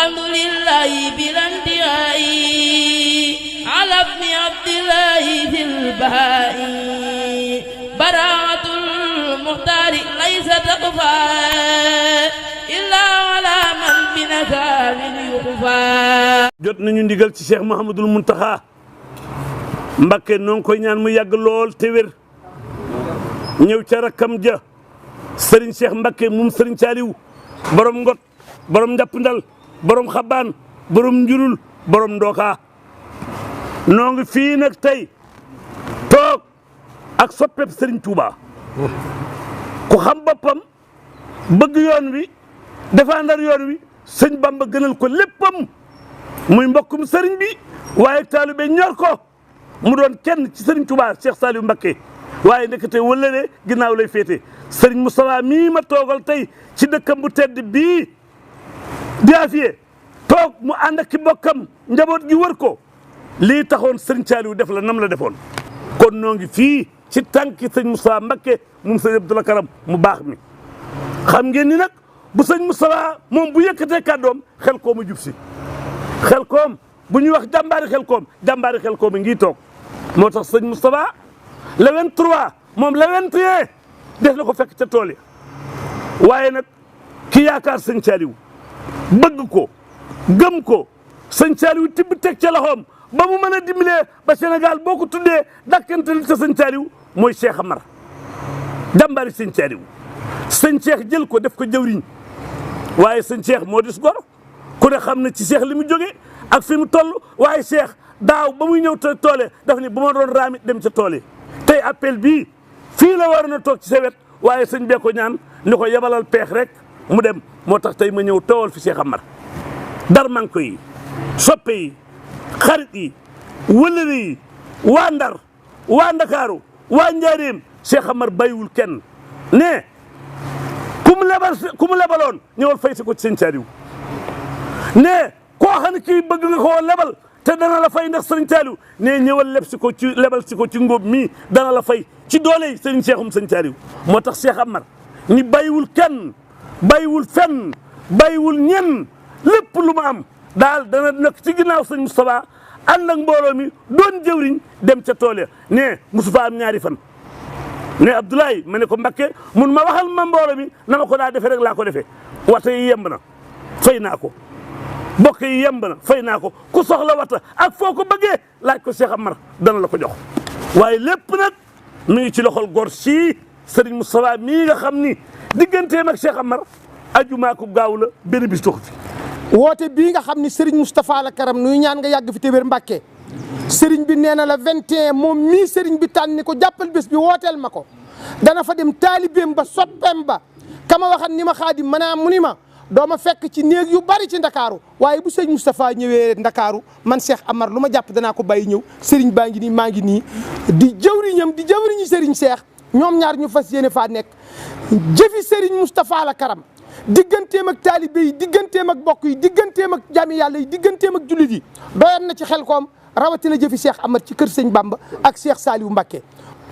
الحمد لله بلا انتهاء على ابن عبد الله في البهاء براءة المختار ليس تقفى إلا على من بنكال يخفى. jot nañu ndigal ci Cheikh Mouhamadoul Mountakha Mbacké noo ngi koy ñaan mu yàgg lool te wér ñëw ca rakkam ja Serigne Cheikh Mbacké moom Serigne Saliou borom ngot borom njàppndal borom xabaan borom njurul borom ndooka noo ngi fii nag tey toog ak soppeeb Serigne Touba ku xam boppam bëgg yoon wi défendre yoon wi sëñ Bamba gënal ko léppam muy mbokkum Serigne bi waaye taalibe ñor ko mu doon kenn ci Serigne Touba Cheikh Saliou Mbacké waaye ndekete wëllëre ginnaaw lay féete Serigne Moustapha mii ma toogal tey ci dëkkam bu tedd bii di Afiyé toog mu ànd ak ki bokkam njaboot gi wër ko lii taxoon Serigne Saliou def la nam la defoon kon noo ngi fii ci tànki sëñ Moustapha Mbacké moom sëñ Abdoul Karam mu baax mi xam ngeen ni nag bu sëñ Moustapha moom bu yëkkatee kàddoom xel koom a jub si xel koom bu ñuy wax jàmbaari xel koom a ngi toog moo tax sëñ Moustapha le 23 moom le 21 def na ko fekk ca tool yi waaye nag ki yaakaar sëñ Saliou bëgg ko gëm ko sëñ Saliou tibb teg ca loxoom ba mu mën a dimbalee ba Sénégal boo ko tuddee dakkantal ca sëñ Saliou mooy Cheikh Amar jàmbaari sëñ Saliou sëñ Cheikh jël ko def ko jëwriñ waaye sëñ Cheikh moo dis gor ku ne xam na ci Cheikh li mu jógee ak fi mu toll waaye Cheikh daaw ba muy ñëw toole daf ni bu ma doon raamit dem ca tool yi tey appel bii fii la waroon a toog ci sa wet waaye sëñ bee ko ñaan ni ko yebalal peex rek mu dem moo tax tey ma ñëw toowal fi Cheikh Amar darmanko yi soppe yi xarit yi wëllëre yi waa Ndar waa Ndakaaru waa Njaaréem Cheikh Amar bàyyiwul kenn ne ku mu lebaloon ñëwal fay si ko ci sëñ Saliou ne koo xam ne kii bëgg nga koo lebal te dana la fay ndax sëñ Saliou ne ñëwal lebal si ko ci ngóob mii dana la fay ci doole yi sëñ Cheikhum sëñ Saliou moo tax Cheikh Amar ni bàyyiwul kenn bàyyiwul fenn bàyyiwul ñenn lépp lu ma am daal dana nekk ci ginnaaw sëñ Moustapha ànd ak mbooloo mi doon jëwriñ dem ca tool ya ne mosu fa am ñaari fan ne Abdoulaye ma ne ko Mbacké mun ma waxal ma mbooloo mi na ma ko daa defee rek laa ko defee wata yi yemb na fay naa ko bokk yi yemb na fay naa ko ku soxla wata ak foo ko bëggee laaj ko Cheikh Amar dana la ko jox waaye lépp nag mi ngi ci loxol gor sii Serigne Moustapha mii nga xam ni digganteem ak Cheikh Amar ajumaa ko gaaw la benn bis toxu fi woote bii nga xam ni Serigne Moustapha la Karam nuy ñaan nga yàgg fi te wér Mbacké Serigne bi nee na la 21 moom mii Serigne bi tànn ni ko jàppal bés bi wooteel ma ko dana fa dem taalibeem ba soppeem ba kama waxan ni ma xaadim maanaam mu ni ma doo ma fekk ci néeg yu bari ci Ndakaaru waaye bu sëñ Moustapha ñëwee Ndakaaru man Cheikh Amar lu ma jàpp danaa ko bàyyi ñëw Serigne baa ngi nii maa ngi nii di jëwriñam di jëwriñu Serigne Cheikh ñoom ñaar ñu fas yéene faa nekk jëfi Serigne Moustapha la Karam digganteem ak taalibe yi digganteem ak bokk yi digganteem ak jaami yàlla yi digganteem ak jullit yi doyan na ci xel koom rawatina jëfi Cheikh Amar ci kër sëñ Bamba ak Cheikh Saliou Mbacké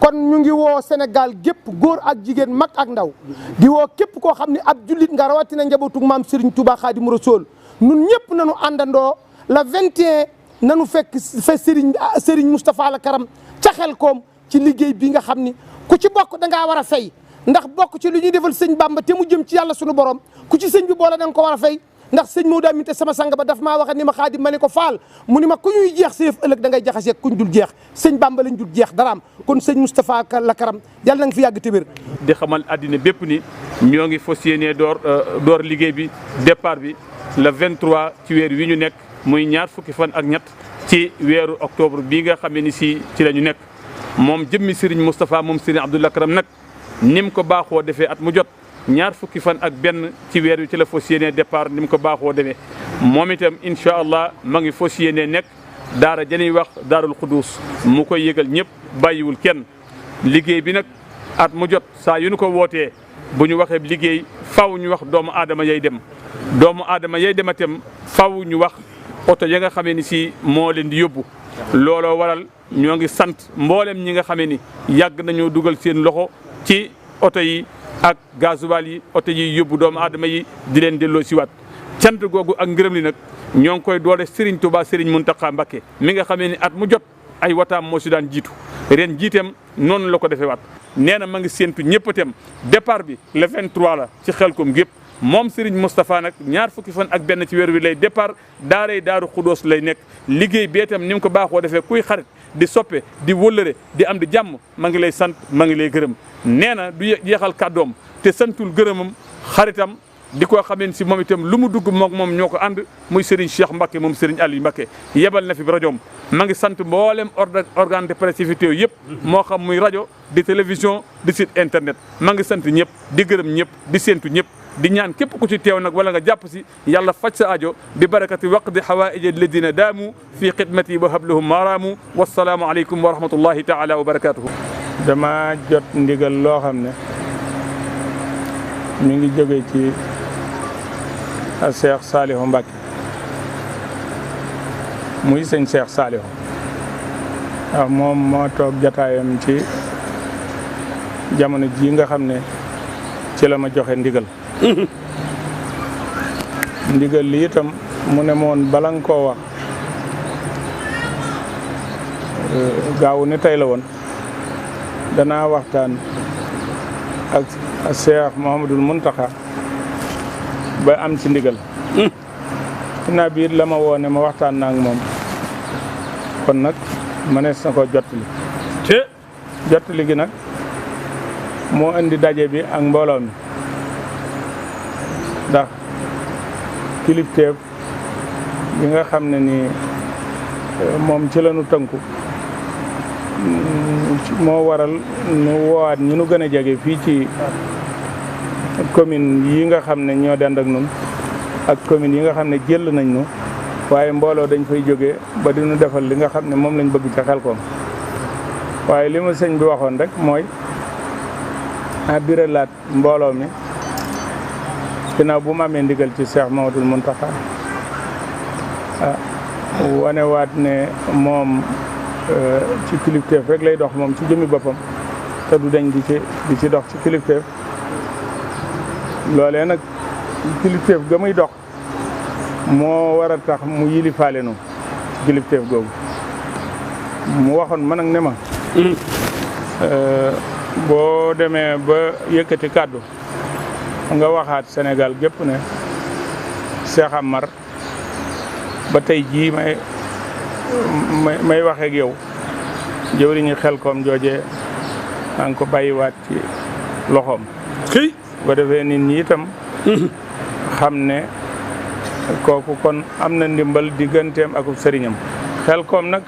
kon ñu ngi woo Sénégal gépp góor ak jigéen mag ak ndaw di woo képp koo xam ne ab jullit nga rawatina njabootug maam Serigne Touba Khadimou Rassoul ñun ñëpp nañu àndandoo la 21 nañu fekk fa Serigne Moustapha la Karam ca xel koom ci liggéey bi nga xam ni ku ci bokk da ngaa war a fay ndax bokk ci lu ñuy defal sëñ Bamba te mu jëm ci yàlla sunu borom ku ci sëñ bi boole da nga ko war a fay ndax sëñ Maodo Aminta sama sang ba daf maa waxe ni ma Xaadim ma ne ko faal mu ni ma ku ñuy jeex seef ëllëg da ngay jaxaseeg kuñ dul jeex sëñ Bamba lañ dul jeex daraam kon sëñ Moustapha la Karam yàlla na nga fi yàgg te wér di xamal àddina bépp ni ñoo ngi fas yéenee door liggéey bi départ bi le 23 ci weer wi ñu nekk muy ñaar fukki fan ak ñett ci weeru octobre bii nga xamee ni ci la ñu nekk moom jëmmi Serigne Moustapha moom Serigne Abdoul Karam nag nim ko baaxoo defee at mu jot ñaar fukki fan ak benn ci weer wi ci la fas yéenee départ ni mu ko baaxoo demee moom itam incha allah ma ngi fas yéenee nekk daara januy wax daarul Xuduus mu koy yëgal ñëpp bàyyiwul kenn liggéey bi nag at mu jot saa yu nu ko wootee bu ñu waxee liggéey faw ñu wax doomu aadama yay dem doomu aadama yay dem itam faw ñu wax oto ya nga xamee ni si moo leen di yóbbu looloo waral ñoo ngi sant mboolem ñi nga xamee ni yàgg nañoo dugal seen loxo ci oto yi ak gasoil yi oto yi yóbbu doomu aadama yi di leen delloo siwaat cant googu ak ngërëm li nag ñoo ngi koy doole Serigne Touba Serigne Mountakha Mbacké mi nga xamee ni at mu jot ay wataam moo si daan jiitu ren jiiteem noonu la ko defee waat nee na ma ngi séentu ñëpp itam départ bi le 23 la ci Xelkom gépp moom Serigne Moustapha nag ñaar fukki fan ak benn ci weer wi lay départ daaray Daaru Xudóos lay nekk liggéey bi itam ni mu ko baaxoo defee kuy xarit di soppe di wëllëre di am di jàmm ma ngi lay sant ma ngi lay gërëm nee na du jeexal kàddoom te santul gërëmam xaritam di ko xamee si moom itam lu mu dugg moom ñoo ko ànd muy Serigne Cheikh Mbacké moom Serigne Aliou Mbacké yebal na fi rajoom ma ngi sant mboolem organe de presse yi fi teew yëpp moo xam muy rajo di télévision di site internet ma ngi sant ñëpp di gërëm ñëpp di séentu ñëpp di ñaan képp ku ci teew nag wala nga jàpp si yàlla faj sa aajo bi barakati waqdi hawaïj alladina daamu fi xidmati wa hablahum maaraamu wasalaamu aleykum wa rahmatullahi taala wa barakatuhu dama jot ndigal loo xam ne mi ngi jóge ci Cheikh Saliou Mbacké muy sëñ Cheikh Saliou ndax moom moo toog jataayam ci jamono ji nga xam ne ci la ma joxe ndigal ndigal li itam mu ne moon bala nga koo wax gaaw ni tey la woon danaa waxtaan ak Cheikh Mouhamadoul Mountakha ba am ci ndigal naa biir la ma woone ma waxtaan naa ak moom kon nag mënees na ko jottali gi nag moo indi daje bi ak mbooloo mi ndax kilifteef bi nga xam ne ni moom ci lañu tënku moo waral nu woowaat ñu nu gën a jege fii ci commune yi nga xam ne ñoo dend ak nun ak commune yi nga xam ne jël nañ nu waaye mbooloo dañ fay jógee ba dinu defal li nga xam ne moom lañ bëgg ca Xelkom waaye li ma sëñ bi waxoon rek mooy a biralaat mbooloo mi ginnaaw bu ma amee ndigal ci Cheikh Mouhamadoul Mountakha wanewaat ne moom ci kilifteef rek lay dox moom ci jëmi boppam te du dañ di ci dox ci kilifteef loolee nag kilifteef ga muy dox moo war a tax mu yilifaale nu ci kilifteef googu mu waxoon man ak ne ma boo demee ba yëkkati kàddu nga waxaat Sénégal gépp ne Cheikh Amar ba tey jii may waxee ak yow jëwriñu Xelkom joojee maa ngi ko bàyyiwaat ci loxoom ba defee nit ñi itam xam ne kooku kon am na ndimbal digganteem ak sëriñam Xelkom nag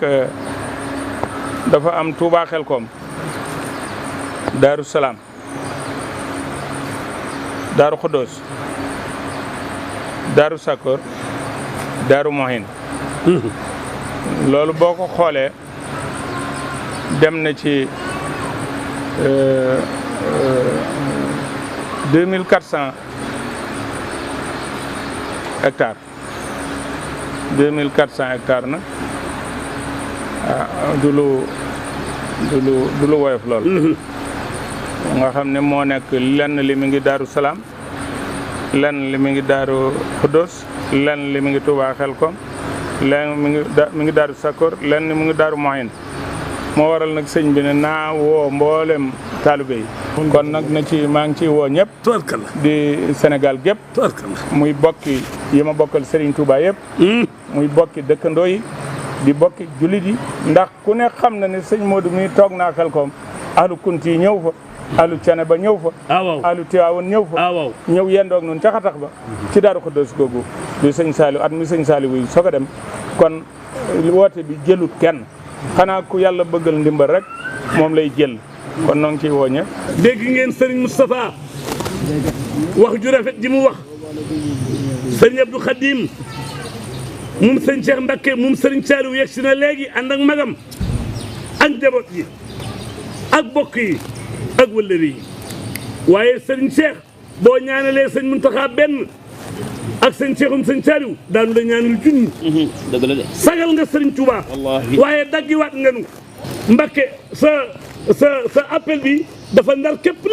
dafa am Touba Xelkom Daaru Salaam Daaru Xudóos Daaru Sakor Daaru Mohin loolu boo ko xoolee dem na ci 2400 hectares 2400 hectares nag du lu woyof lool nga xam ne moo nekk lenn li mi ngi Daaru Salaam lenn li mi ngi Daaru Xudóos lenn li mi ngi Touba Xelkom lenn mi ngi Daaru Sakor lenn mi ngi Daaru Mohin moo waral nag sëñ bi ne naa woo mboolem taalibe yi kon nag maa ngi ciy woo ñëpp di Sénégal gépp muy bokki yi ma bokkal Serigne Touba yëpp muy bokki dëkkandoo yi di bokki jullit yi ndax ku ne xam na ne sëñ Modou mi toog naa Xelkom ahlu Kunti yi ñëw fa ahlu Cene ba ñëw fa ahlu Tiwaawoon ñëw fa ñëw yendoog noonu ca xatax ba ci Daaru Xudóos googu du sëñ Saliou at mi sëñ Saliou wuy soog a dem kon woote bi jëlut kenn xanaa ku yàlla bëggal ndimbal rek moom lay jël kon noo ngi ciy wooñe dégg ngeen Serigne Moustapha wax ju rafet ji mu wax Serigne Abdou Khadim moom sëñ Cheikh Mbacké moom Serigne Saliou yegg si na léegi ànd ak magam ak njaboot yi ak bokk yi ak wëllëri yi waaye Serigne Cheikh boo ñaanalee sëñ Mountakha benn ak sëñ Cheikhum sëñ Saliou daanu la ñaanal junni dëgg la de sagal nga Serigne Touba waaye daggiwaat nga nu Mbacké sa appel bi dafa ndar képp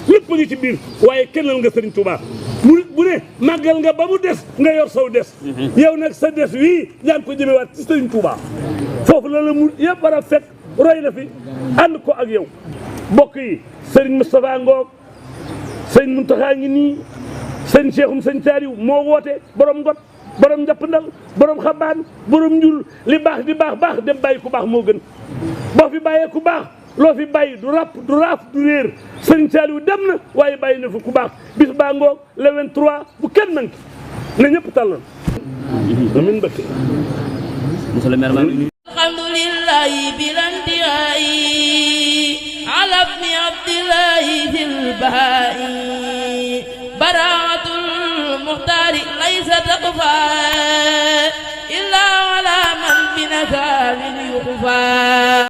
lépp ngi ci biir waaye kennal nga Serigne Touba murit bu ne màggal nga ba mu des nga yor saw des yow nag sa des wii yaa ngi ko jëmewaat ci Sëriñ Tuubaa foofu la la murit yëpp war a fekk roy na fi ànd ko ak yow mbokk yi sëriñ Moustapha Ngoog sëriñ Muntaxa ngi nii sëriñ Cheikhoum sëriñ Saaliw moo woote borom ngot borom njàppandal borom xabaan borom njul li baax di baax dem bàyyi ku baax moo gën boo fi bàyyee ku baax loo fi bàyyi du ràpp du raaf du réer sëriñ Saaliw dem na waaye bàyyi na fi ku baax bis baa ngoog le 23 bu kenn manqué na ñëpp tàllal amin Mbakke monsieur le maire alhamdulillahi bilantihayi ala ibni abdillahi fil bahai baraatul muxtaari laysa taqfa illa ala man bi nakaalin yuqfa